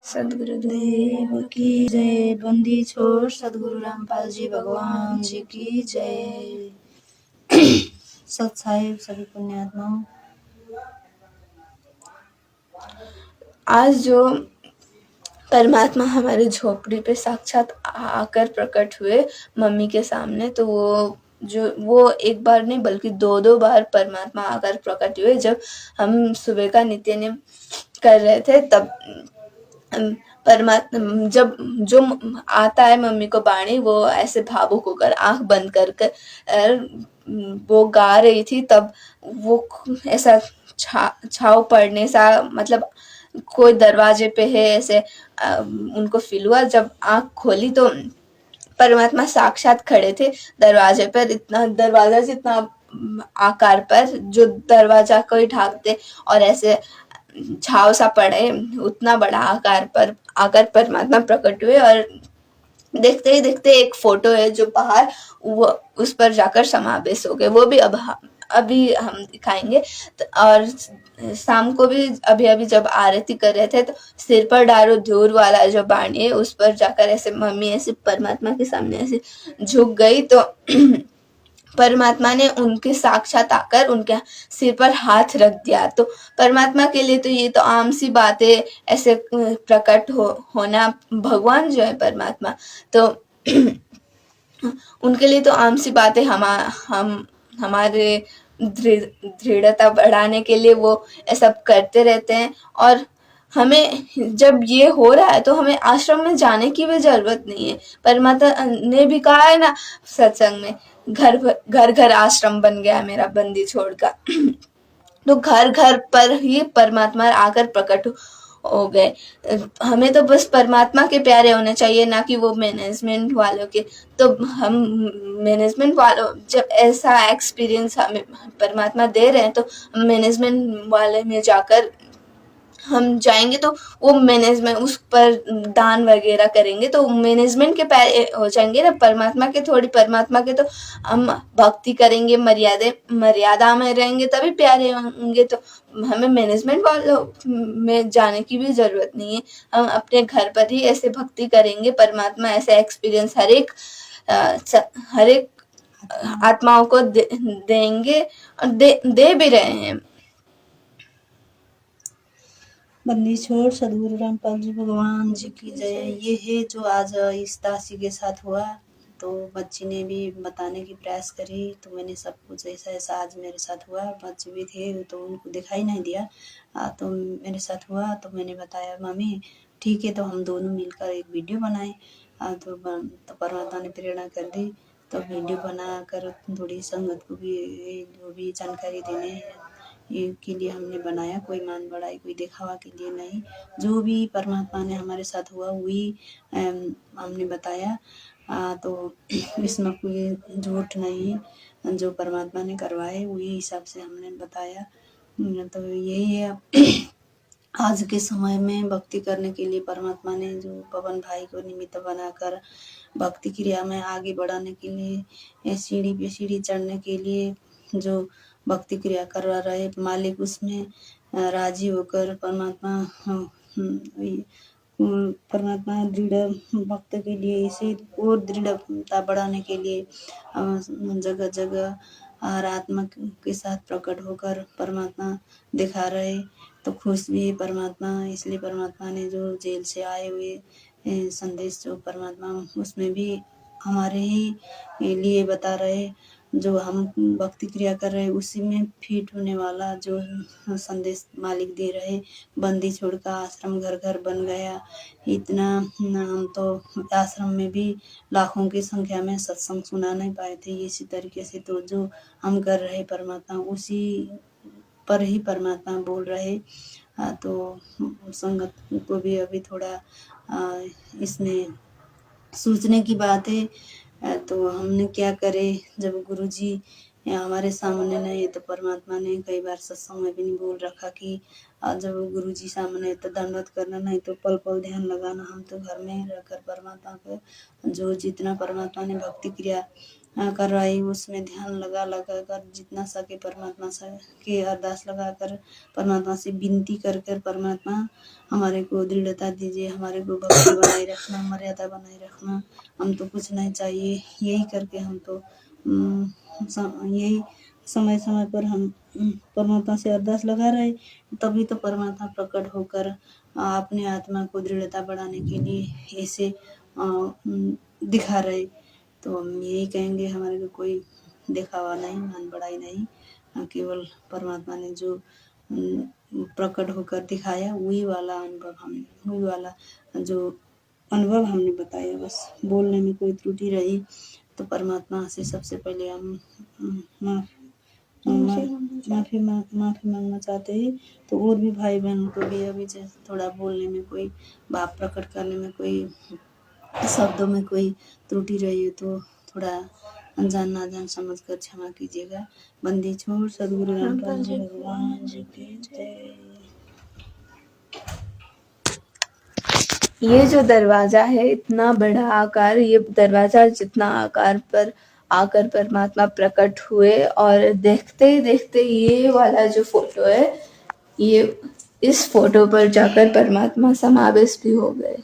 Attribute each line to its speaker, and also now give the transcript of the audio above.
Speaker 1: सदगुरुदेव की जय। बंदी छोड़ सदगुरु रामपाल जी भगवान जी की जय। सत साहिब सभी पुण्यात्माओं, आज जो परमात्मा हमारे झोपड़ी पे साक्षात आकर प्रकट हुए मम्मी के सामने, तो वो एक बार नहीं बल्कि दो बार परमात्मा आकर प्रकट हुए। जब हम सुबह का नित्य नेम कर रहे थे तब परमात्मा जब जो आता है मम्मी को बाणी, वो ऐसे भावुक होकर आंख बंद कर वो गा रही थी। तब वो ऐसा छाव पड़ने सा, मतलब कोई दरवाजे पे है ऐसे उनको फील हुआ। जब आंख खोली तो परमात्मा साक्षात खड़े थे दरवाजे पर, इतना दरवाजा जितना आकार पर, जो दरवाजा को ही ढाकते और ऐसे छाव सा पड़े, उतना बड़ा आकार पर आकर परमात्मा प्रकट हुए। और देखते ही देखते एक फोटो है जो बाहर, वो उस पर जाकर समावेश हो गए। वो भी अभी हम दिखाएंगे। और शाम को भी अभी जब आरती कर रहे थे तो सिर पर डारो धूर वाला जो बाणी है, उस पर जाकर ऐसे मम्मी ऐसे परमात्मा के सामने ऐसे झुक गई। तो परमात्मा ने उनके साक्षात आकर उनके सिर पर हाथ रख दिया। तो परमात्मा के लिए तो ये तो आम सी बात है, ऐसे प्रकट होना। भगवान जो है परमात्मा, तो उनके लिए तो आम सी बात है। हम हमारे दृढ़ता बढ़ाने के लिए वो ऐसा करते रहते हैं। और हमें जब ये हो रहा है तो हमें आश्रम में जाने की भी जरूरत नहीं है। परमात्मा ने भी कहा है ना सत्संग में, घर घर आश्रम बन गया मेरा बंदी छोड़ का। तो घर घर पर ही परमात्मा आकर प्रकट हो गए। हमें तो बस परमात्मा के प्यारे होने चाहिए, ना कि वो मैनेजमेंट वालों के। तो हम मैनेजमेंट वालों, जब ऐसा एक्सपीरियंस हमें परमात्मा दे रहे हैं, तो हम मैनेजमेंट वाले में जाकर हम जाएंगे तो वो मैनेजमेंट उस पर दान वगैरह करेंगे तो मैनेजमेंट के प्यारे हो जाएंगे ना, परमात्मा के थोड़ी। परमात्मा के तो हम भक्ति करेंगे, मर्यादा में रहेंगे तभी प्यारे होंगे। तो हमें मैनेजमेंट वालों में जाने की भी जरूरत नहीं है। हम अपने घर पर ही ऐसे भक्ति करेंगे। परमात्मा ऐसे एक्सपीरियंस हर एक आत्माओं को देंगे और दे भी रहे हैं। बंदी छोड़ सदगुरु रामपाल जी भगवान जी की जय। ये है जो आज इस दासी के साथ हुआ। तो बच्ची ने भी बताने की प्रयास करी, तो मैंने सब कुछ ऐसा ऐसा आज मेरे साथ हुआ। बच्चे भी थे तो उनको दिखाई नहीं दिया, तो मेरे साथ हुआ। तो मैंने बताया मम्मी ठीक है, तो हम दोनों मिलकर एक वीडियो बनाए। तो परमात्मा ने प्रेरणा कर दी, तो वीडियो बना कर थोड़ी संगत को भी जो भी जानकारी देने के लिए हमने बनाया। कोई मान बढ़ाई, कोई दिखावा के लिए नहीं। जो भी परमात्मा ने हमारे साथ हुआ वही हमने बताया। तो इसमें कोई झूठ नहीं, जो परमात्मा ने करवाए वही हिसाब से हमने बताया। तो यही है आज के समय में भक्ति करने के लिए परमात्मा ने जो पवन भाई को निमित्त बनाकर भक्ति क्रिया में आगे बढ़ाने के लिए, सीढ़ी पे सीढ़ी चढ़ने के लिए जो भक्ति क्रिया करवा रहे मालिक, उसमें राजी होकर परमात्मा दृढ़ भक्त के लिए इसे और दृढ़ता बढ़ाने के लिए जगह जगह और आत्मा के साथ प्रकट होकर परमात्मा दिखा रहे। तो खुश भी है परमात्मा, इसलिए परमात्मा ने जो जेल से आए हुए संदेश जो परमात्मा उसमें भी हमारे ही लिए बता रहे। जो हम भक्ति क्रिया कर रहे उसी में फिट होने वाला जो संदेश मालिक दे रहे। बंदी छोड़ का आश्रम घर घर बन गया। इतना हम तो आश्रम में भी लाखों की संख्या में सत्संग सुना नहीं पाए थे इसी तरीके से। तो जो हम कर रहे परमात्मा उसी पर ही परमात्मा बोल रहे। तो संगत को भी अभी थोड़ा इसमें सोचने की बात है। तो हमने क्या करे, जब गुरुजी हमारे सामने नहीं तो परमात्मा ने कई बार सत्संग में भी नहीं बोल रखा कि जब गुरुजी सामने तो दंडवत करना, नहीं तो पल पल ध्यान लगाना। हम तो घर में रहकर परमात्मा को जो जितना परमात्मा ने भक्ति क्रिया
Speaker 2: करवाई, उसमें ध्यान लगा लगा कर जितना सके परमात्मा से की अरदास लगा कर परमात्मा से विनती कर कर परमात्मा हमारे को दृढ़ता दीजिए, हमारे को भक्ति बनाए रखना, मर्यादा बनाए रखना, हम तो कुछ नहीं चाहिए, यही करके हम तो यही समय समय पर हम परमात्मा से अरदास लगा रहे, तभी तो परमात्मा प्रकट होकर अपने आत्मा को दृढ़ता बढ़ाने के लिए ऐसे दिखा रहे। तो हम यही कहेंगे, हमारे को कोई दिखावा नहीं, मान बढ़ाई नहीं, केवल परमात्मा ने जो प्रकट होकर दिखाया वही वाला अनुभव हम, वही वाला जो अनुभव हमने बताया, बस बोलने में कोई त्रुटि रही तो परमात्मा से सबसे पहले हम माफ़ी मांगना चाहते हैं। तो और भी भाई बहन को भी अभी जैसे थोड़ा बोलने में कोई भाव प्रकट करने में कोई शब्दों में कोई त्रुटि रही है तो थोड़ा अनजान नाजान समझ कर क्षमा कीजिएगा। बंदी छोड़ सदगुरु रामपाल जी भगवान जी की जय।
Speaker 1: ये जो दरवाजा है इतना बड़ा आकार, ये दरवाजा जितना आकार पर आकर परमात्मा प्रकट हुए और देखते ही देखते ये वाला जो फोटो है, ये इस फोटो पर जाकर परमात्मा समावेश भी हो गए।